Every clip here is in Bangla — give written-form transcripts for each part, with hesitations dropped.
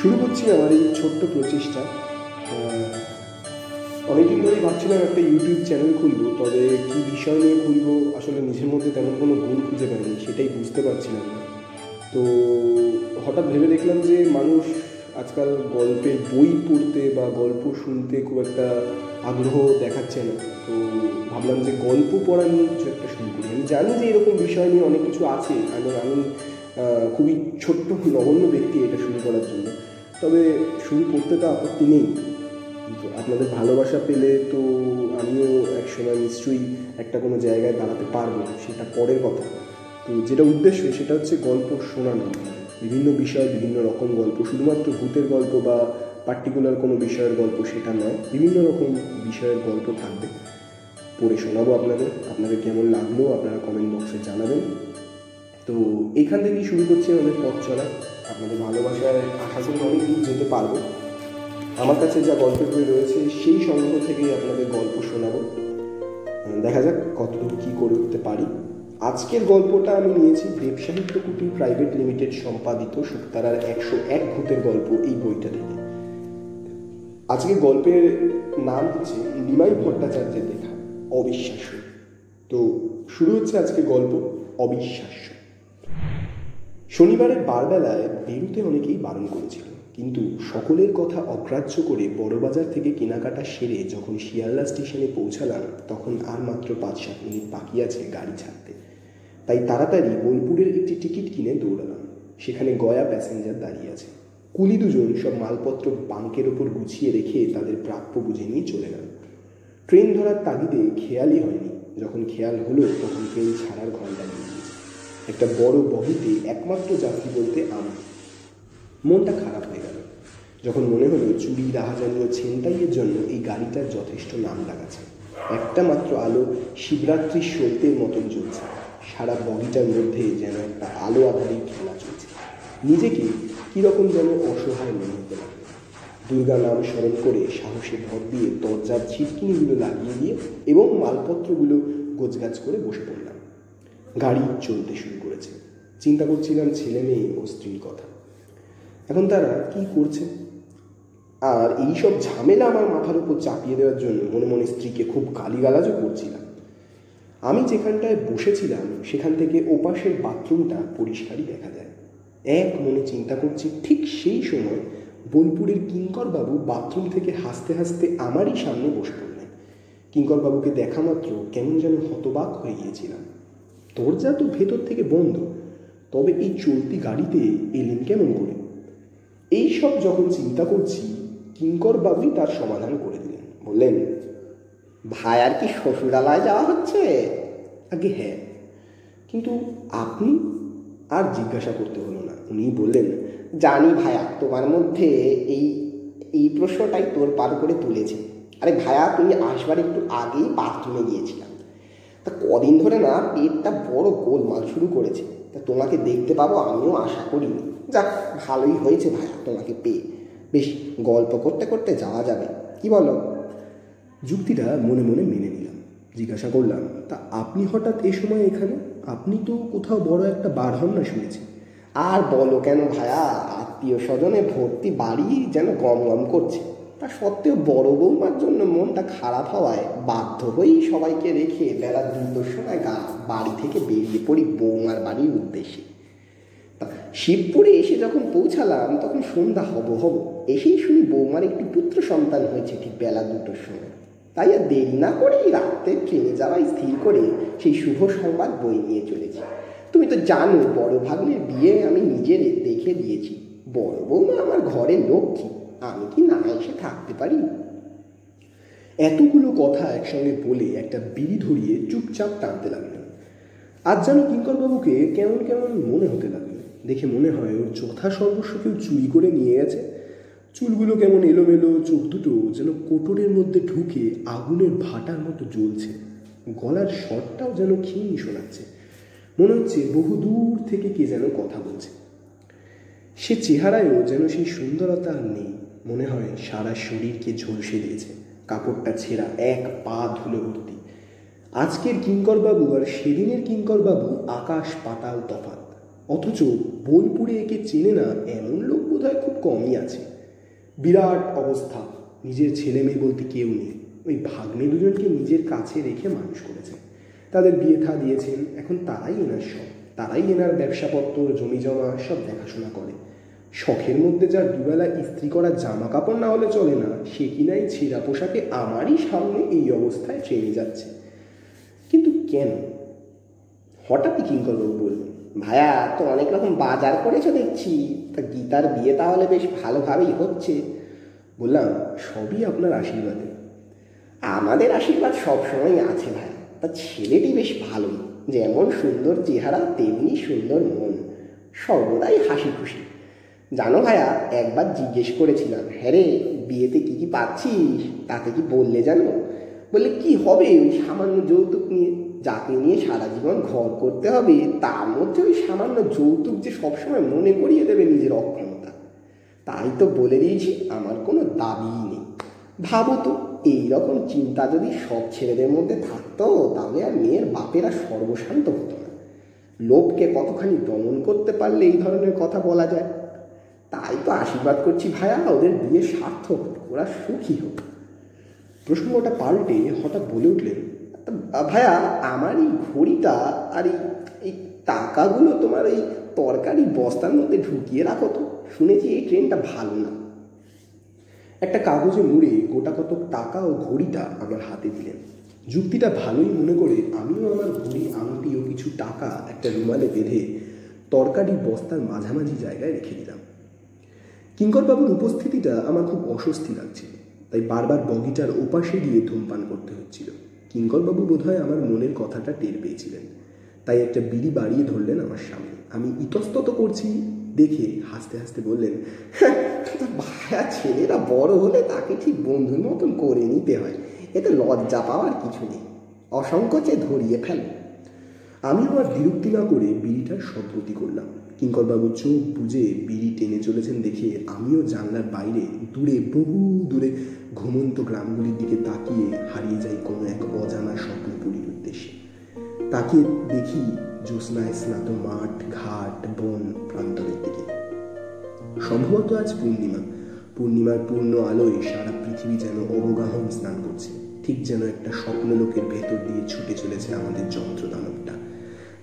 শুরু করছি আমার এই ছোট্ট প্রচেষ্টা। অনেকদিন ধরেই ভাবছিলাম একটা ইউটিউব চ্যানেল খুলবো, তবে কী বিষয় নিয়ে খুলবো আসলে নিজের মধ্যে তেমন কোনো গুণ খুঁজে পাইনি, সেটাই বুঝতে পারছিলাম না। তো হঠাৎ ভেবে দেখলাম যে মানুষ আজকাল গল্পের বই পড়তে বা গল্প শুনতে খুব একটা আগ্রহ দেখাচ্ছে না। তো ভাবলাম যে গল্প পড়া নিয়ে কিছু একটা শুরু করি। আমি জানি যে এরকম বিষয় নিয়ে অনেক কিছু আছে, কারণ আমি খুবই ছোট্ট নগণ্য ব্যক্তি এটা শুরু করার জন্য। তবে শুরু করতে তো আপত্তি নেই, কিন্তু আপনাদের ভালোবাসা পেলে তো আমিও একসময় নিশ্চয়ই একটা কোনো জায়গায় দাঁড়াতে পারবো, সেটা পরের কথা। তো যেটা উদ্দেশ্য সেটা হচ্ছে গল্প শোনানো, বিভিন্ন বিষয় বিভিন্ন রকম গল্প, শুধুমাত্র ভূতের গল্প বা পার্টিকুলার কোনো বিষয়ের গল্প সেটা নয়, বিভিন্ন রকম বিষয়ের গল্প থাকবে, পড়ে শোনাবো আপনাদের কেমন লাগলো আপনারা কমেন্ট বক্সে জানাবেন। তো এইখান থেকেই শুরু করছি আমাদের পথ চলা। আপনাদের ভালোবাসায় আশা করি অনেক দূর যেতে পারবো। আমার কাছে যা গল্পের বই রয়েছে সেই সংগ্রহ থেকেই আপনাদের গল্প শোনাবো, দেখা যাক কতদূর কী করে উঠতে পারি। আজকের গল্পটা আমি নিয়েছি দেব সাহিত্য কুটির প্রাইভেট লিমিটেড সম্পাদিত শুকতারার 101 ভূতের গল্প এই বইটা থেকে। আজকে গল্পের নাম হচ্ছে নিমাই ভট্টাচার্যের লেখা অবিশ্বাস্য। তো শুরু হচ্ছে আজকে গল্প অবিশ্বাস্য। শনিবারের বারবেলায় বেরুতে অনেকেই বারণ করেছিল, কিন্তু সকলের কথা অগ্রাহ্য করে বড়বাজার থেকে কেনাকাটা সেরে যখন শিয়ালদা স্টেশনে পৌঁছালাম তখন আর মাত্র 5-7 মিনিট বাকি আছে গাড়ি ছাড়তে। তাই তাড়াতাড়ি বোলপুরের একটি টিকিট কিনে দৌড়ালাম। সেখানে গয়া প্যাসেঞ্জার দাঁড়িয়ে আছে। কুলি দুজন সব মালপত্র বাঙ্কের ওপর গুছিয়ে রেখে তাদের প্রাপ্য বুঝে নিয়ে চলে গেল। ট্রেন ধরার তাগিদে খেয়ালই হয়নি, যখন খেয়াল হলো তখন ট্রেন ছাড়ার ঘন্টা দিয়ে দিয়েছে। একটা বড় বগিতে একমাত্র যাত্রী বলতে আমি। মনটা খারাপ হয়ে গেল যখন মনে হলো চুরি রাহাজানি ও ছিনতাইয়ের জন্য এই গাড়িটার যথেষ্ট নাম ডাকাছে। একটা মাত্র আলো শিবরাত্রির সলতের মতন জ্বলছে। সারা বগিটার মধ্যে যেন একটা আলো আধারের খেলা চলছে। নিজেকে কীরকম যেন অসহায় মনে হতে লাগলো। দুর্গা নাম স্মরণ করে সাহসে ভর দিয়ে দরজার ছিটকিনিগুলো লাগিয়ে দিয়ে এবং মালপত্রগুলো গোছগাছ করে বসে পড়লাম। গাড়ি চলতে শুরু করেছে। চিন্তা করছিলাম ছেলে মেয়ে ও স্ত্রীর কথা। এখন তারা কি করছে, আর এইসব ঝামেলা আমার মাথার উপর চাপিয়ে দেওয়ার জন্য মনে মনে স্ত্রীকে খুব গালিগালাজও করছিলাম। আমি যেখানটায় বসেছিলাম সেখান থেকে ওপাশের বাথরুমটা পরিষ্কারই দেখা যায়। এক মনে চিন্তা করছি, ঠিক সেই সময় বোলপুরের কিঙ্করবাবু বাথরুম থেকে হাসতে হাসতে আমারই সামনে বসে পড়লেন। কিঙ্করবাবুকে দেখা মাত্র কেমন যেন হতবাক হয়ে গিয়েছিলাম। দরজা তো ভেতর থেকে বন্ধ, তবে এই চলতি গাড়িতে এলেন কেমন করে? এই সব যখন চিন্তা করছি কিঙ্করবাবুই তার সমাধান করে দিলেন। বললেন, ভাই আর কি শ্বশুরালয় যাওয়া হচ্ছে? আগে হ্যাঁ, কিন্তু আপনি? আর জিজ্ঞাসা করতে হলো না, উনি বললেন, জানি ভায়া তোমার মধ্যে এই প্রশ্নটাই তোর পার করে তুলেছে। আরে ভায়া, তুমি আসবার একটু আগেই বাথরুমে গিয়েছিলাম, তা কদিন ধরে না পেটটা বড় গোলমাল শুরু করেছে, তা তোমাকে দেখতে পাবো আমিও আশা করিনি। যাক, ভালোই হয়েছে ভায়া তোমাকে পেয়ে, বেশ গল্প করতে করতে যাওয়া যাবে, কি বলো? যুক্তিটা মনে মনে মেনে নিলাম। জিজ্ঞাসা করলাম, তা আপনি হঠাৎ এ সময় এখানে? আপনি তো কোথাও বড় একটা বার হন না শুনেছি। আর বলো কেন ভায়া, আত্মীয় স্বজনে ভর্তি বাড়ি যেন গম গম করছে। তা সত্ত্বেও বড় বৌমার জন্য মনটা খারাপ হওয়ায় বাধ্য হয়েই সবাইকে রেখে বেলা 2টোর সময় বাড়ি থেকে বেরিয়ে পড়ি বৌমার বাড়ির উদ্দেশ্যে। তা শিবপুরে এসে যখন পৌঁছালাম তখন সন্ধ্যা হব এসেই শুনি বৌমার একটি পুত্র সন্তান হয়েছে ঠিক বেলা 2টোর সময়। তাই আর দেরি না করেই রাতে ট্রেনে যাওয়াই স্থির করে সেই শুভ সংবাদ বয়ে নিয়ে চলেছি। তুমি তো জানো বড় ভাগ্নের বিয়ে আমি নিজে দেখে দিয়েছি। বড় বৌমা আমার ঘরের লক্ষ্মী, আমি কি না এসে থাকতে পারি? এতগুলো কথা একসঙ্গে বলে একটা বিড়ি ধরিয়ে চুপচাপ টানতে লাগলেন। আজ যেন কিঙ্করবাবুকে কেমন কেমন মনে হতে লাগলো। দেখে মনে হয় ওর যথাসর্বস্ব কেউ চুরি করে নিয়ে গেছে। চুলগুলো কেমন এলোমেলো, চোখ দুটো যেন কোটরের মধ্যে ঢুকে আগুনের ভাটার মতো জ্বলছে। গলার স্বরটাও যেন ক্ষীণ শোনাচ্ছে, মনে হচ্ছে বহু দূর থেকে কে যেন কথা বলছে। সে চেহারায়ও যেন সেই সুন্দরতা আর নেই, মনে হয় সারা শরীরকে ঝলসে দিয়েছে। কাপড়টা ছেঁড়া, এক পা ধুলো ভর্তি। আজকের কিঙ্করবাবু আর সেদিনের কিঙ্করবাবু আকাশ পাতাল তফাৎ। অথচ বোলপুরে একে চেনে না এমন লোক বোধহয় খুব কমই আছে। বিরাট অবস্থা, নিজের ছেলে মেয়ে বলতে কেউ নেই। ওই ভাগ্নে দুজনকে নিজের কাছে রেখে মানুষ করেছে, তাদের বিয়ে থা দিয়েছেন। এখন তারাই এনার সব, তারাই এনার ব্যবসাপত্র জমি জমা সব দেখাশোনা করে। শখের মধ্যে যার দুবেলা ইস্ত্রি করা জামা কাপড় না হলে চলে না, সে কিনা এই ছেঁড়া পোশাকে আমারই সামনে এই অবস্থায় ট্রেনে যাচ্ছে। কিন্তু কেন? হঠাৎই কিঙ্করবাবু বললেন, ভাইয়া তো অনেক রকম বাজার করেছো দেখছি, তা গীতার বিয়ে তাহলে বেশ ভালোভাবেই হচ্ছে। বললাম, সবই আপনার আশীর্বাদে। আমাদের আশীর্বাদ সবসময় আছে ভাইয়া। তা ছেলেটি বেশ ভালোই, যেমন সুন্দর চেহারা তেমনি সুন্দর মন, সর্বদাই হাসি খুশি। জানো ভাইয়া, একবার জিজ্ঞেস করেছিলাম, হ্যাঁ রে বিয়েতে কি কি পাচ্ছিস? তাতে কি বললে জানো? বললে কি হবে ওই সামান্য যৌতুক নিয়ে, যাকে নিয়ে সারা জীবন ঘর করতে হবে, তার মধ্যে ওই সামান্য যৌতুক যে সবসময় মনে করিয়ে দেবে নিজের অক্ষমতা। তাই তো বলে দিয়েছি আমার কোনো দাবিই নেই। ভাবো তো, এইরকম চিন্তা যদি সব ছেলেদের মধ্যে থাকতো, তাহলে আর মেয়ের বাপেরা সর্বশান্ত হতো না। লোভকে কতখানি দমন করতে পারলে এই ধরনের কথা বলা যায়। তাই তো আশীর্বাদ করছি ভাইয়া, ওদের বিয়ে সার্থক হোক, ওরা সুখী হোক। প্রসঙ্গটা পাল্টে হঠাৎ বলে উঠলেন, ভাইয়া আমার এই ঘড়িটা আর এই টাকাগুলো তোমার এই তরকারি বস্তার মধ্যে ঢুকিয়ে রাখো তো, শুনেছি এই ট্রেনটা ভালো না। একটা কাগজে মুড়ে গোটা কত টাকা ও ঘড়িটা আমার হাতে দিলেন। যুক্তিটা ভালোই মনে করে আমিও আমার ঘড়ি, আংটি ও কিছু টাকা একটা রুমালে বেঁধে তরকারি বস্তার মাঝামাঝি জায়গায় রেখে দিলাম। কিঙ্করবাবুর উপস্থিতিটা আমার খুব অস্বস্তি লাগছিল, তাই বারবার বগিটার ওপাশে গিয়ে ধূমপান করতে হচ্ছিল। কিঙ্করবাবু বোধহয় আমার মনের কথাটা টের পেয়েছিলেন, তাই একটা বিড়ি বাড়িয়ে ধরলেন আমার সামনে। আমি ইতস্তত করছি দেখে হাসতে হাসতে বললেন, ভাইয়া ছেলেরা বড় হলে তাকে ঠিক বন্ধুর মতন করে নিতে হয়, এতে লজ্জা পাওয়ার কিছু নেই, অসংকোচে ধরিয়ে ফেল। আমি আমার বিরক্তি না করে বিড়িটার সদ্গতি করলাম। কিঙ্করবাবু চোখ বুঝে বিড়ি টেনে চলেছেন দেখে আমিও জানলার বাইরে দূরে, বহু দূরে ঘুমন্ত গ্রামগুলির দিকে তাকিয়ে হারিয়ে যাই কোনো এক অজানা স্বপ্নপুরীর উদ্দেশ্যে। তাকিয়ে দেখি জ্যোৎস্নায় স্নাত মাঠ, ঘাট, বন প্রান্তরের দিকে। সম্ভবত আজ পূর্ণিমা। পূর্ণিমার পূর্ণ আলোয় সারা পৃথিবী যেন অবগাহন স্নান করছে, ঠিক যেন একটা স্বপ্নলোকের ভেতর দিয়ে ছুটে চলেছে আমাদের যন্ত্রদানবটা।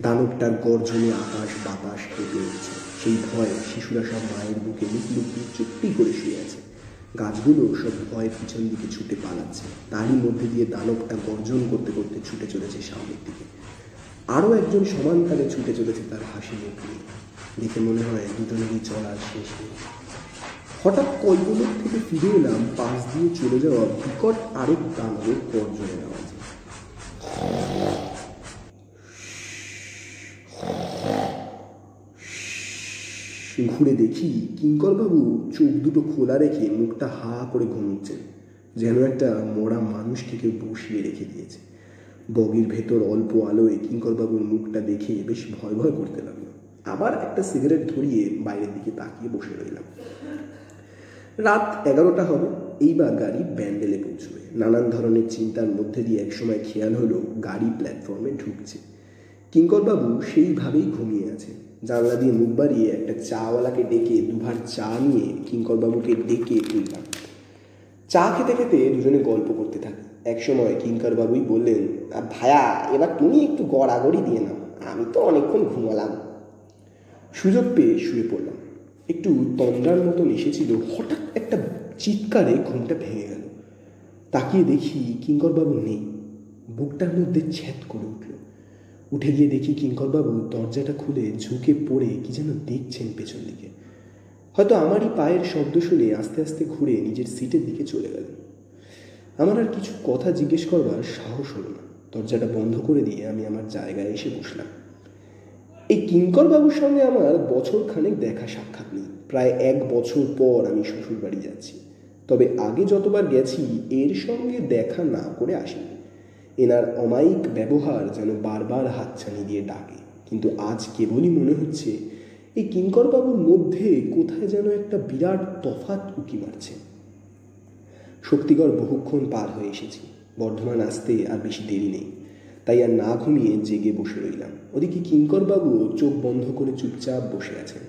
দানবটার গর্জনে আকাশ বাতাস কেঁপে উঠছে। সেই ভয়ে শিশুরা সব মায়ের বুকে মুখ লুকিয়ে চুপটি করে শুয়ে আছে। গাছগুলো সব ভয়ের পিছন দিকে ছুটে পালাচ্ছে। তারই মধ্যে দিয়ে দানবটা গর্জন করতে করতে ছুটে চলেছে সামনের দিকে। আরও একজন সমানতালে ছুটে চলেছে তার হাসি মুখ নিয়ে। দেখে মনে হয় দুজনেরই চলার শেষ নেই। হঠাৎ কল্পলোক থেকে ফিরে এলাম পাশ দিয়ে চলে যাওয়া বিকট আরেক দানবের গর্জনের আওয়াজে। ঘুরে দেখি কিঙ্করবাবু চোখ দুটো খোলা রেখে মুখটা হা করে ঘুমোচ্ছেন, যেন একটা মরা মানুষকে কেউ বসিয়ে রেখে দিয়েছে। বগির ভেতর অল্প আলোয় কিঙ্করবাবুর মুখটা দেখে বেশ ভয় ভয় করতে লাগলো। আবার একটা সিগারেট ধরিয়ে বাইরের দিকে তাকিয়ে বসে রইলাম। রাত 11টা হবে, এইবার গাড়ি ব্যান্ডেলে পৌঁছবে। নানান ধরনের চিন্তার মধ্যে দিয়ে একসময় খেয়াল হলো গাড়ি প্ল্যাটফর্মে ঢুকছে। কিঙ্করবাবু সেইভাবেই ঘুমিয়ে আছে। জানলা দিয়ে মুখ বাড়িয়ে একটা চাওয়ালাকে ডেকে দুভার চা নিয়ে কিঙ্করবাবুকে ডেকে তুললাম। চা খেতে খেতে দুজনে গল্প করতে থাকি। একসময় কিঙ্করবাবুই বললেন, ভাইয়া এবার তুমি একটু গড়াগড়ি দিয়ে নাও, আমি তো অনেকক্ষণ ঘুমালাম। সুযোগ পেয়ে শুয়ে পড়লাম। একটু তন্দ্রার মতন এসেছিল, হঠাৎ একটা চিৎকারে ঘুমটা ভেঙে গেল। তাকিয়ে দেখি কিঙ্করবাবু নেই। বুকটার মধ্যে ছ্যাদ করে উঠল। উঠে গিয়ে দেখি কিঙ্করবাবু দরজাটা খুলে ঝুঁকে পড়ে কি যেন দেখছেন পেছন দিকে। হয়তো আমারই পায়ের শব্দ শুনে আস্তে আস্তে ঘুরে নিজের সিটের দিকে চলে গেলেন। আমার আর কিছু কথা জিজ্ঞেস করবার সাহস হলো না। দরজাটা বন্ধ করে দিয়ে আমি আমার জায়গায় এসে বসলাম। এই কিঙ্করবাবুর সঙ্গে আমার বছর খানেক দেখা সাক্ষাৎ নেই। প্রায় 1 বছর পর আমি শ্বশুর বাড়ি যাচ্ছি। তবে আগে যতবার গেছি এর সঙ্গে দেখা না করে আসিনি। এনার অমায়িক ব্যবহার যেন বারবার হাতছানি দিয়ে ডাকে। কিন্তু আজ কেবলই মনে হচ্ছে এই কিঙ্করবাবুর মধ্যে কোথায় যেন একটা বিরাট তফাৎ উকি মারছে। শক্তিগড় বহুক্ষণ পার হয়ে এসেছি। বর্ধমান আসতে আর বেশি দেরি নেই। তাই আর না ঘুমিয়ে জেগে বসে রইলাম। ওদিকে কিঙ্করবাবু চোখ বন্ধ করে চুপচাপ বসে আছেন।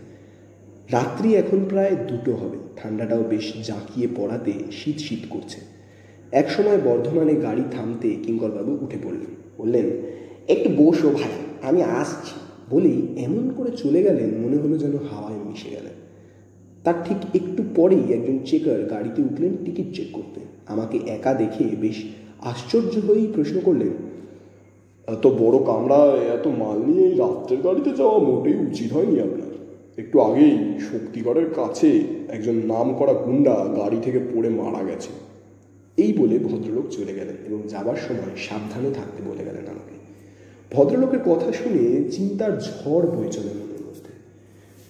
রাত্রি এখন প্রায় 2টো হবে। ঠান্ডাটাও বেশ জাঁকিয়ে পড়াতে শীত শীত করছে। একসময় বর্ধমানে গাড়ি থামতে কিঙ্করবাবু উঠে পড়লেন, বললেন, একটু বসো ভাই, আমি আসছি। বলেই এমন করে চলে গেলেন মনে হলো যেন হাওয়ায় মিশে গেলেন। তার ঠিক একটু পরেই একজন চেকার গাড়িতে উঠলেন টিকিট চেক করতে। আমাকে একা দেখে বেশ আশ্চর্য হয়েই প্রশ্ন করলেন, এত বড় কামরায় এত মাল নিয়ে এই রাত্রের গাড়িতে যাওয়া মোটেই উচিত হয়নি আপনার। একটু আগেই শক্তিগড়ের কাছে একজন নামকরা গুন্ডা গাড়ি থেকে পড়ে মারা গেছে। এই বলে ভদ্রলোক চলে গেলেন এবং যাবার সময় সাবধানে থাকতে বলে গেলেন আমাকে। ভদ্রলোকের কথা শুনে চিন্তার ঝড় বয়ে চলে মনের মধ্যে।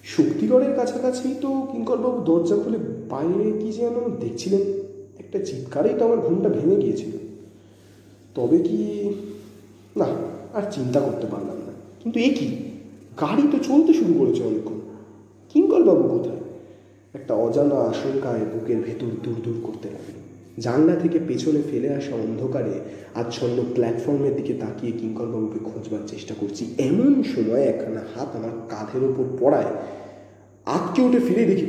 শক্তিগড়ের কাছাকাছি তো কিঙ্করবাবু দরজা খুলে বাইরে কি যেন দেখছিলেন। একটা চিৎকারেই তো আমার ঘুমটা ভেঙে গিয়েছিল। তবে কি না, আর চিন্তা করতে পারলাম না। কিন্তু এ কি, গাড়ি তো চলতে শুরু করেছে অনেকক্ষণ। কিঙ্করবাবু কোথায়? একটা অজানা আশঙ্কায় বুকের ভেতর দূর দূর করতে লাগলো। জানলা থেকে পেছনে ফেলে আসা অন্ধকারে আচ্ছন্ন প্ল্যাটফর্মের দিকে তাকিয়ে কিঙ্করবাবুকে খোঁজবার চেষ্টা করছি। এমন সময় একখানা হাত আমার কাঁধের ওপর পড়ায় আটকে উঠে ফিরে দেখি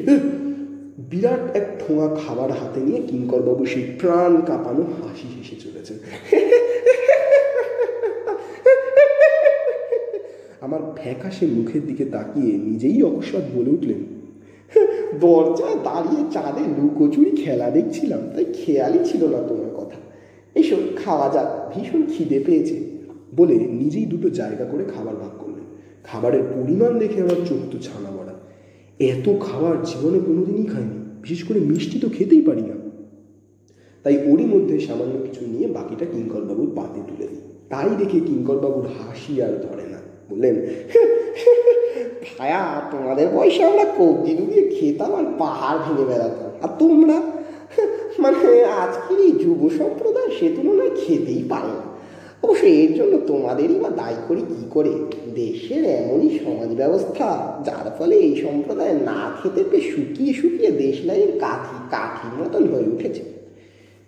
বিরাট এক ঠোঙা খাবার হাতে নিয়ে কিঙ্করবাবু সেই প্রাণ কাঁপানো হাসি হেসে চলেছেন। আমার ফ্যাকাশে মুখের দিকে তাকিয়ে নিজেই অকস্মাৎ বলে উঠলেন, দরজায় দাঁড়িয়ে চাঁদে লুকোচুরি খেলা দেখছিলাম, তাই খেয়ালই ছিল না তোমার কথা। এসব খাওয়া যাক, ভীষণ খিদে পেয়েছে। বলে নিজেই 2টো জায়গা করে খাবার ভাগ করলেন। খাবারের পরিমাণ দেখে আমার চোখ তো ছানা বড়া। এত খাবার জীবনে কোনোদিনই খাইনি, বিশেষ করে মিষ্টি তো খেতেই পারি না। তাই ওরই মধ্যে সামান্য কিছু নিয়ে বাকিটা কিঙ্করবাবুর পাতে তুলে দিই। তাই দেখে কিঙ্করবাবুর হাসি আর ধরে না। বললেন, ভায়া, তোমাদের বয়সে আমরা কবজি ডুবিয়ে খেতাম আর পাহাড় ভেঙে বেড়াতাম, আর তোমরা মানে আজকের এই যুব সম্প্রদায় সে তুলনায় খেতেই পারে না। অবশ্য এর জন্য তোমাদেরই বা দায়ী করি কি করে? দেশের এমনই সমাজ ব্যবস্থা যার ফলে এই সম্প্রদায় না খেতে পেয়ে শুকিয়ে শুকিয়ে দেশলাইয়ের কাঠির মতন হয়ে উঠেছে।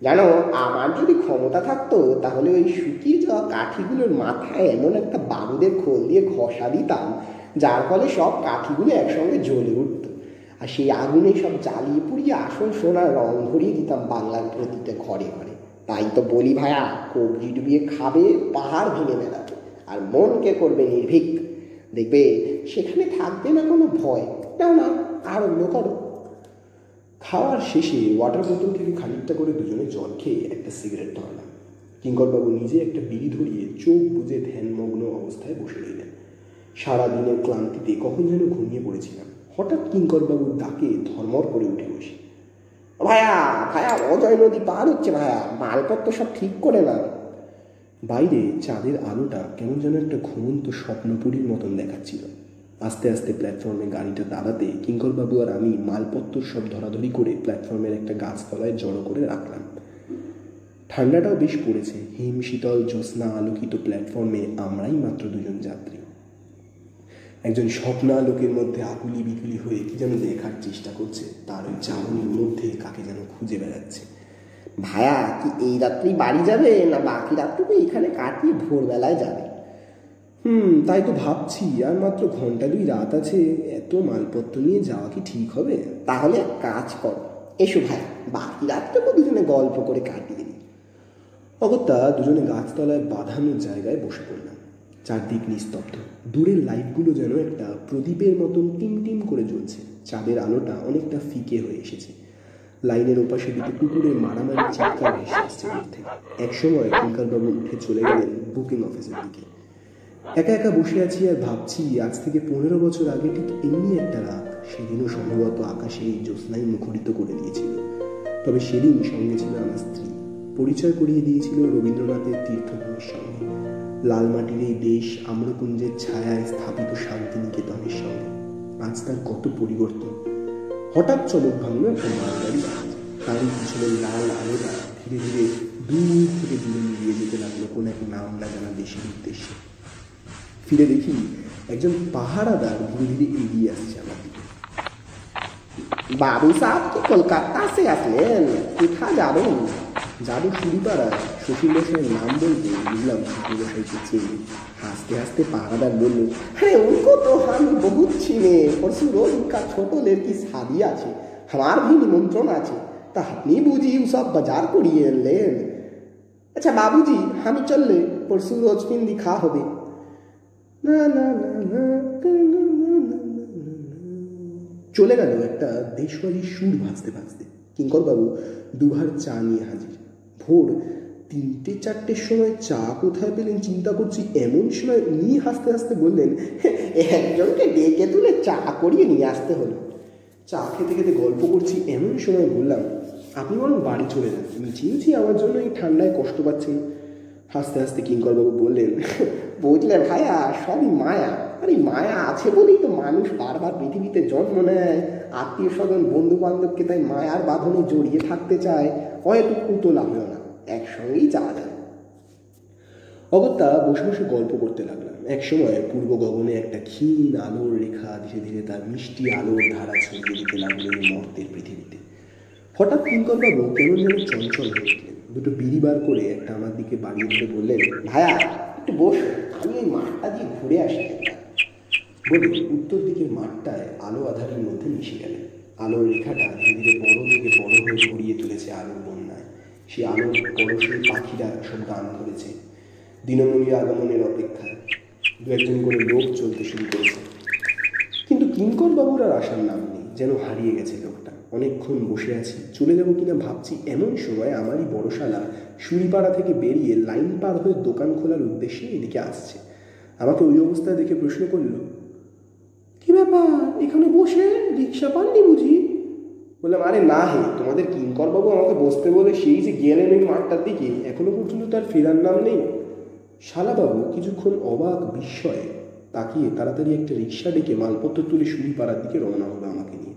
জানো, আমার যদি ক্ষমতা থাকতো তাহলে ওই শুকিয়ে যাওয়া কাঠিগুলোর মাথায় এমন একটা বারুদের খোল দিয়ে ঘষা দিতাম যার ফলে সব কাঠিগুলো একসঙ্গে জ্বলে উঠত, আর সেই আগুনে সব জ্বালিয়ে পুড়িয়ে আসল সোনার রং ভরিয়ে দিতাম বাংলার প্রতিটা ঘরে ঘরে। তাই তো বলি ভায়া, কবজি ডুবিয়ে খাবে, পাহাড় ভেঙে বেড়াবে, আর মনকে করবে নির্ভীক। দেখবে সেখানে থাকবে না কোনো ভয়। নাও না, আরম্ভ করো। খাওয়ার শেষে ওয়াটার বোতল থেকে খানিকটা করে দুজনে জল খেয়ে একটা সিগারেট ধরালাম। কিঙ্করবাবু নিজে একটা বিড়ি ধরিয়ে চোখ বুজে ধ্যানমগ্ন অবস্থায় বসে রইলেন। সারাদিনের ক্লান্তিতে কখন যেন ঘুমিয়ে পড়েছিলাম। হঠাৎ কিঙ্করবাবুর ডাকে ধর্মর করে উঠে বসি। ভায়া ভায়া, অজয় নদী পার হচ্ছে ভায়া, মালপত্র সব ঠিক করে না। বাইরে চাঁদের আলোটা কেমন যেন একটা ঘুমন্ত স্বপ্নপুরীর মতন দেখাচ্ছিল। আস্তে আস্তে প্ল্যাটফর্মে গাড়িটা দাঁড়াতে কিঙ্করবাবু আর আমি মালপত্র সব ধরাধরি করে প্ল্যাটফর্মের একটা গাছতলায় জড়ো করে রাখলাম। ঠান্ডাটাও বেশ পড়েছে। হিম শীতল জ্যোৎস্না আলোকিত প্ল্যাটফর্মে আমরাই মাত্র 2জন যাত্রী। একজন স্বপ্নালোকের মধ্যে আকুলি বিকুলি হয়ে কি যেন দেখার চেষ্টা করছে, তার ওই চাহনির মধ্যে কাকে যেন খুঁজে বেড়াচ্ছে। ভায়া, কি এই রাত্রি বাড়ি যাবে, না বাকি রাতটুকু এখানে কাটিয়ে ভোরবেলায় যাবে? তাই তো ভাবছি। আর মাত্র 1-2 ঘন্টা রাত আছে, এত মালপত্র নিয়ে যাওয়া কি ঠিক হবে? তাহলে এক কাজ করো, এসো ভায়া, বাকি রাতটুকু দুজনে গল্প করে কাটিয়ে দিই। অগত্যা দুজনে গাছতলায় বাঁধানো জায়গায় বসে পড়লাম। চারদিক নিস্তব্ধ। দূরের লাইটগুলো যেন একটা প্রদীপের মতন টিম টিম করে জ্বলছে। চাঁদের আলোটা অনেকটা ফিকে হয়ে এসেছে। লাইনের ওপাশে দুটো কুকুরের মারামারি চিৎকার ভেসে আসছে দূর থেকে। একসময় কিঙ্করবাবু উঠে চলে গেলেন বুকিং অফিসের দিকে। একা একা বসে আছি আর ভাবছি, আজ থেকে 15 বছর আগে ঠিক এমনি একটা রাত, সেদিনও সম্ভবত আকাশে এই জ্যোৎস্নাই মুখরিত করে দিয়েছিল। তবে সেদিন সঙ্গে ছিল আমার স্ত্রী। পরিচয় করিয়ে দিয়েছিল রবীন্দ্রনাথের তীর্থভূমির সঙ্গে, লালমাটির এই দেশ আম্রকুঞ্জের ছায়ায় স্থাপিত শান্তিনিকেতনের সঙ্গে। আজ তার কত পরিবর্তন। হঠাৎ চমক ভাঙল একটা মালগাড়ি আওয়াজ। তারই পিছনে লাল আলোটা ধীরে ধীরে দূর থেকে দূরে মিলিয়ে যেতে লাগলো কোন এক নাম না জানা দেশের উদ্দেশ্যে। ফিরে দেখি একজন পাহারাদার ধীরে ধীরে এগিয়ে আসছে আমার দিকে। বাবু সাহেব কি কলকাতা से আসলেন? কোথায় যাবেন? যাদু সুরিপাড়া শ্বশুরমশাইয়ের নাম বলতে বুঝলাম শ্বশুরমশাইকে চেনে। হাসতে হাসতে পাহারাদার বলল, अरे उनको तो हम बहुत छीने परसों रोज उनका छोटो लड़की शादी आछे हमार भी निमंत्रण आछे ता अपनी बुझी उ सब बाजार करिए लेन। अच्छा बाबूजी हम चलले परसों रोज फिन दिखा होबे। না না না না না না। চলে গেল একটা দেশওয়ালি সুর ভাজতে ভাজতে। কিঙ্করবাবু দুভার চা নিয়ে হাজির। ভোর 3-4টের সময় চা কোথায় পেলেন চিন্তা করছি, এমন সময় উনি হাসতে হাসতে বললেন, একজনকে ডেকে তুলে চা করিয়ে নিয়ে আসতে হলো। চা খেতে খেতে গল্প করছি, এমন সময় বললাম, আপনি বরং বাড়ি চলে যান, আমি চিনছি আমার জন্য এই ঠান্ডায় কষ্ট পাচ্ছেন। হাসতে হাসতে কিঙ্করবাবু বললেন, বুঝলে ভাইয়া সবই মায়া, আর এই মায়া আছে বলেই তো মানুষ বারবার পৃথিবীতে জন্ম নেয়। আত্মীয় স্বজন বন্ধু বান্ধবকে তাই মায়ার বাঁধনে জড়িয়ে থাকতে চায়, হয়তো উতলা হলো না, একসঙ্গেই যাওয়া যায়। অগত্যা বসে বসে গল্প করতে লাগলাম। একসময় পূর্ব গগনে একটা ক্ষীণ আলোর রেখা ধীরে ধীরে তার মিষ্টি আলোর ধারা ছড়িয়ে দিতে লাগলো এই মর্তের পৃথিবীতে। হঠাৎ কিঙ্করবাবু কেমন যেন চঞ্চল হয়ে উঠলেন। দুটো বিড়ি বার করে একটা আমার দিকে বাড়িয়ে দিতে বললেন, ভাইয়া একটু বসো, আমি ওই মাঠটা দিয়ে ঘুরে আসি। বলে উত্তর দিকের মাঠটায় আলো আধারের মধ্যে মিশে গেলেন। আলোর রেখাটা ধীরে ধীরে বড় থেকে বড় হয়ে ঘুরিয়ে তুলেছে আলোর বন্যায়। সেই আলোর পরশে পাখিরা সব গান ধরেছে দিনমণির আগমনের অপেক্ষায়। 2-1 করে লোক চলতে শুরু করেছে, কিন্তু কিঙ্করবাবুর আর আসার নাম নেই, যেন হারিয়ে গেছে লোকটা। অনেকক্ষণ বসে আছি, চলে যাব কিনা ভাবছি, এমন সময় আমারই বড় শালা সুরিপাড়া থেকে বেরিয়ে লাইন পার হয়ে দোকান খোলার উদ্দেশ্যে এদিকে আসছে। আমাকে ওই অবস্থায় দেখে প্রশ্ন করল, কি ব্যাপার এখানে বসে, রিক্সা পাননি বুঝি? বললাম, আরে না হে, তোমাদের কিঙ্করবাবু আমাকে বসতে বলে সেই যে গেলেন ওই মাঠটার দিকে, এখনো পর্যন্ত তার ফেরার নাম নেই। শালাবাবু কিছুক্ষণ অবাক বিস্ময়ে তাকিয়ে তাড়াতাড়ি একটা রিক্সা ডেকে মালপত্র তুলে সুরিপাড়ার দিকে রওনা হলো আমাকে নিয়ে।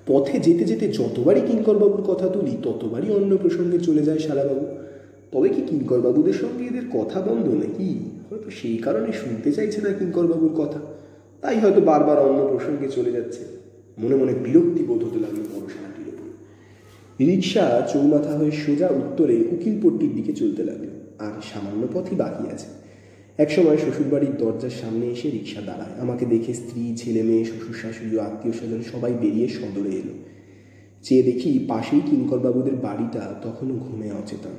পথে যেতে যেতে যতবারই কিঙ্করবাবুর কথা তুলি ততবারই অন্য প্রসঙ্গে চলে যায় শালাবাবু। তবে কি কিঙ্করবাবুদের সঙ্গে এদের কথা বন্ধ নাকি? হয়তো সেই কারণে শুনতে চাইছে না কিঙ্করবাবুর কথা, তাই হয়তো বারবার অন্য প্রসঙ্গে চলে যাচ্ছে। মনে মনে বিরক্তি বোধ হতে লাগলো পড়াশোনাটির ওপর। রিক্সা চৌমাথা হয়ে সোজা উত্তরে উকিলপট্টির দিকে চলতে লাগলো। আর সামান্য পথই বাকি আছে। একসময় শ্বশুরবাড়ির দরজার সামনে এসে রিক্সা দাঁড়ায়। আমাকে দেখে স্ত্রী, ছেলে মেয়ে, শ্বশুর শাশুড়ি ও আত্মীয় স্বজন সবাই বেরিয়ে সদরে এলো। চেয়ে দেখি পাশেই কিঙ্করবাবুদের বাড়িটা তখনও ঘুমে অচেতন।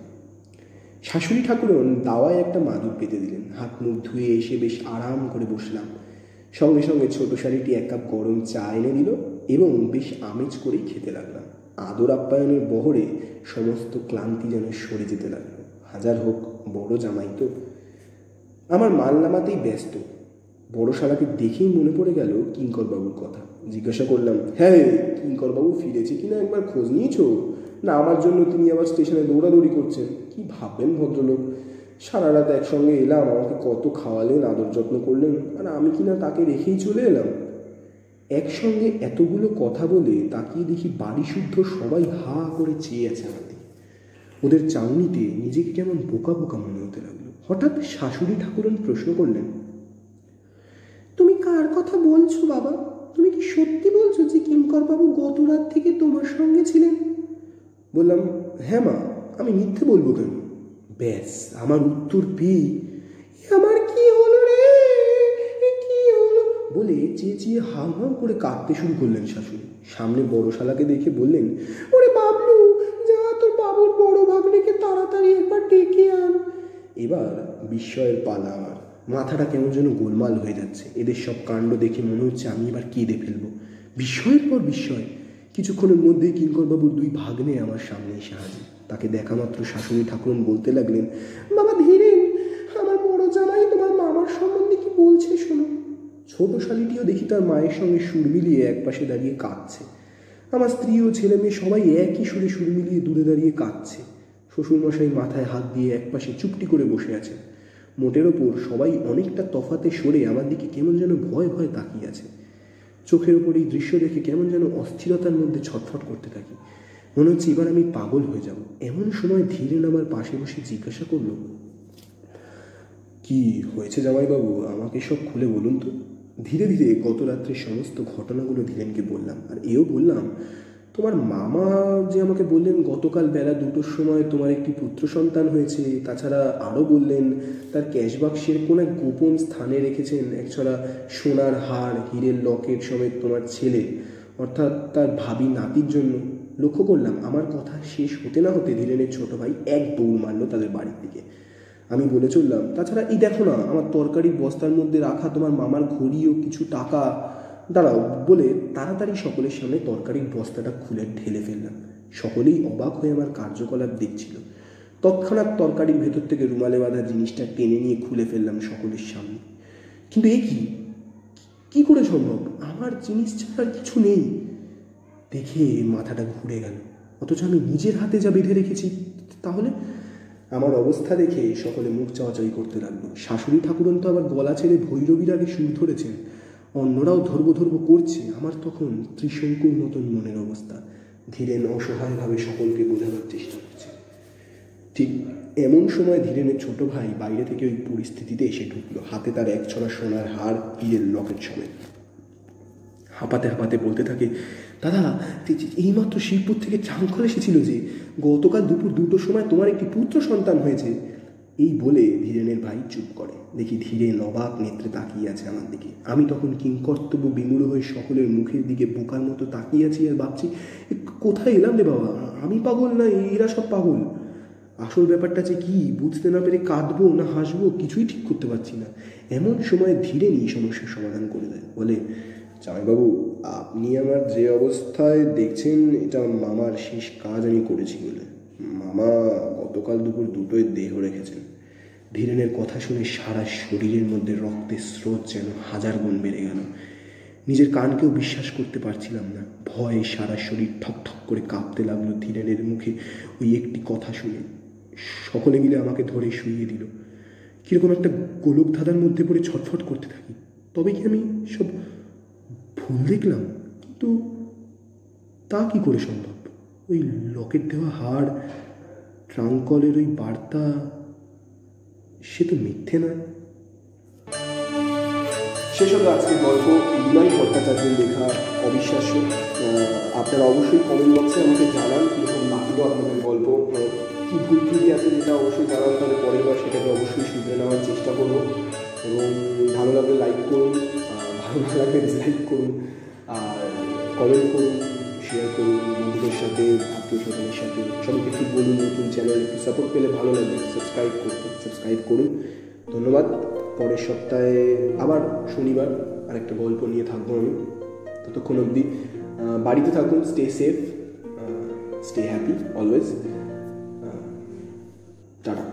শাশুড়ি ঠাকুরন দাওয়ায় একটা মাদুর পেতে দিলেন। হাত মুখ ধুয়ে এসে বেশ আরাম করে বসলাম। সঙ্গে সঙ্গে ছোট শাড়িটি 1 কাপ গরম চা এনে দিল এবং বেশ আমেজ করেই খেতে লাগলাম। আদর আপ্যায়নের বহরে সমস্ত ক্লান্তি যেন সরে যেতে লাগলো। হাজার হোক বড় জামাই তো। আমার মাল নামাতেই ব্যস্ত। বড় শালাকে দেখেই মনে পড়ে গেল কিঙ্করবাবুর কথা। জিজ্ঞাসা করলাম, হ্যাঁ কিঙ্করবাবু ফিরেছে কিনা একবার খোঁজ নিয়েছো? না আমার জন্য তিনি আবার স্টেশনে দৌড়াদৌড়ি করছেন। কি ভাববেন ভদ্রলোক, সারা রাত একসঙ্গে এলাম, আমাকে কত খাওয়ালেন, আদর যত্ন করলেন, আর আমি কিনা তাকে রেখেই চলে এলাম। একসঙ্গে এতগুলো কথা বলে তাকিয়ে দেখি বাড়ি শুদ্ধ সবাই হা করে চেয়ে আছে আমাদের। ওদের চাউনিতে নিজেকে কেমন বোকা বোকা মনে হতে লাগলো। হঠাৎ শাশুড়ি ঠাকুরন প্রশ্ন করলেন, তুমি কার কথা বলছো বাবা? তুমি কি সত্যি বলছো যে কিঙ্করবাবু গত রাত থেকে তোমার সঙ্গে ছিলেন? বললাম, হ্যাঁ মা, আমি মিথ্যে বলবো কেন? ব্যাস আমার উত্তর পেয়ে, আমার কি হলো রে, কি হলো বলে চেঁচিয়ে হাউ হাউ করে কাঁদতে শুরু করলেন শাশুড়ি। সামনে বড় শালাকে দেখে বললেন, ওরে বাবলু, যা তোর বাবুর বড় ভাগ্নেকে তাড়াতাড়ি একবার ডেকে আন। এবার বিস্ময়ের পালা আমার। মাথাটা কেমন যেন গোলমাল হয়ে যাচ্ছে। এদের সব কাণ্ড দেখে মনে হচ্ছে আমি এবার কেঁদে ফেলবো। বিস্ময়ের পর বিস্ময়। কিছুক্ষণের মধ্যেই কিঙ্করবাবুর 2 ভাগ্নে আমার সামনে এসে হাজির। তাকে দেখা মাত্র শাশুড়ি ঠাকুরন বলতে লাগলেন, বাবা ধীরেন, আমার বড় জামাই তোমার মামার সম্বন্ধে কি বলছে শোনো। ছোট শালিটিও দেখি তার মায়ের সঙ্গে সুর মিলিয়ে একপাশে দাঁড়িয়ে কাঁদছে। আমার স্ত্রী ও ছেলে মেয়ে সবাই একই সুরে সুর মিলিয়ে দূরে দাঁড়িয়ে কাঁদছে। শ্বশুরমশাই মাথায় হাত দিয়ে একপাশে চুপটি করে বসে আছেন। মোটের ওপর সবাই অনেকটা তফাতে সরে আমার দিকে কেমন যেন ভয় ভয় তাকিয়ে আছে। চোখের ওপর এই দৃশ্য দেখে কেমন যেন অস্থিরতার মধ্যে ছটফট করতে থাকি। মনে হচ্ছে এবার আমি পাগল হয়ে যাব। এমন সময় ধীরেন আমার পাশে বসে জিজ্ঞাসা করলো, কি হয়েছে জামাইবাবু, আমাকে সব খুলে বলুন তো। ধীরে ধীরে গত রাত্রের সমস্ত ঘটনাগুলো ধীরেনকে বললাম, আর এও বললাম তোমার মামা যে আমাকে বললেন গতকাল বেলা 2টোর সময় তোমার একটি পুত্র সন্তান হয়েছে, তাছাড়া আরও বললেন তার ক্যাশ বাক্সের কোনো এক গোপন স্থানে রেখেছেন একছড়া সোনার হার, হীরের লকেট সমেত তোমার ছেলে অর্থাৎ তার ভাবি নাতির জন্য। লক্ষ্য করলাম আমার কথা শেষ হতে না হতে ধীরেনের ছোট ভাই এক দৌড় মারল তাদের বাড়ির দিকে। আমি বলে চললাম, তাছাড়া এই দেখো না আমার তরকারির বস্তার মধ্যে রাখা তোমার মামার ঘড়ি ও কিছু টাকা। দাঁড়াও বলে তাড়াতাড়ি সকলের সামনে তরকারির বস্তাটা খুলে ঢেলে ফেললাম। সকলেই অবাক হয়ে আমার কার্যকলাপ দেখছিল। তৎক্ষণাৎ তরকারির ভেতর থেকে রুমালে বাঁধা জিনিসটা টেনে নিয়ে খুলে ফেললাম সকলের সামনে। কিন্তু এ কি করে সম্ভব? আমার জিনিস ছাড়া কিছু নেই। দেখে মাথাটা ঘুরে গেল, অথচ আমি নিজের হাতে যা বেঁধে রেখেছি। তাহলে আমার অবস্থা দেখে সকলে মুখ চাওয়াচাই করতে লাগলো। শাশুড়ি ঠাকুরন তো আবার গলা ছেড়ে ভৈরবীর আগে সুর ধরেছেন, অন্যরাও ধর্ব করছে। আমার তখন ত্রিশঙ্কুর মতন মনের অবস্থা। ধীরেন অসহায়ভাবে সকলকে বোঝানোর চেষ্টা করছে। ঠিক এমন সময় ধীরেনের ছোট ভাই বাইরে থেকে ওই পরিস্থিতিতে এসে ঢুকলো, হাতে তার এক ছড়া সোনার হার, হীরের লকেট সমেত। হাঁপাতে হাঁপাতে বলতে থাকে, দাদা এইমাত্র শিবপুর থেকে চাঙ্কল এসেছিল যে গতকাল দুপুর 2টোর সময় তোমার একটি পুত্র সন্তান হয়েছে। এই বলে ধীরেনের ভাই চুপ করে। দেখি ধীরেন অবাক নেত্রে তাকিয়ে আছে আমার দিকে। আমি তখন কিংকর্তব্য বিমূঢ় হয়ে সকলের মুখের দিকে বোকার মতো তাকিয়ে আছি আর ভাবছি, কোথায় এলাম রে বাবা? আমি পাগল না এরা সব পাগল? আসল ব্যাপারটা যে কি বুঝতে না পেরে কাঁদবো না হাসবো কিছুই ঠিক করতে পারছি না। এমন সময় ধীরেন এই সমস্যার সমাধান করে দেয়। বলে, জামাইবাবু আপনি আমার যে অবস্থায় দেখছেন এটা মামার শেষ কাজ আমি করেছি বলে। মামা গতকাল দুপুর 2টোয় দেহ রেখেছেন। ধীরেনের কথা শুনে সারা শরীরের মধ্যে রক্তের স্রোত যেন 1000 গুণ বেড়ে গেল। নিজের কানকেও বিশ্বাস করতে পারছিলাম না। ভয়ে সারা শরীর ঠক ঠক করে কাঁপতে লাগলো ধীরেনের মুখে ওই একটি কথা শুনে। সকলে মিলে আমাকে ধরে শুইয়ে দিল। কীরকম একটা গোলক ধাঁধার মধ্যে পড়ে ছটফট করতে থাকি। তবে কি আমি সব ভুল দেখলাম? কিন্তু তা কি করে সম্ভব? ওই লকেট দেওয়া হার, ট্রাঙ্কলের ওই বার্তা, সে তো মিথ্যে নয়। শেষ হলো আজকের গল্প, নিমাই ভট্টাচার্যের লেখা অবিশ্বাস্য। আপনারা অবশ্যই কমেন্ট বক্সে আমাকে জানান কীরকম লাগলো আপনাদের গল্প। কী ভুল ত্রুটি আছে যেটা অবশ্যই জানান, তাহলে পরের বার সেটাকে অবশ্যই শুধরে নেওয়ার চেষ্টা করব। এবং ভালো লাগলে লাইক করুন, ভালো না লাগলে ডিসলাইক করুন, আর কমেন্ট করুন, শেয়ার করুন বন্ধুদের সাথে, আত্মীয় স্বজনের সাথে। সবাইকে একটু বলুন নতুন চ্যানেল একটু সাপোর্ট পেলে ভালো লাগবে, সাবস্ক্রাইব করুন। ধন্যবাদ। পরের সপ্তাহে আবার শনিবার আরেকটা গল্প নিয়ে থাকবো আমি। ততক্ষণ অবধি বাড়িতে থাকুন, stay safe, stay happy always. Tata.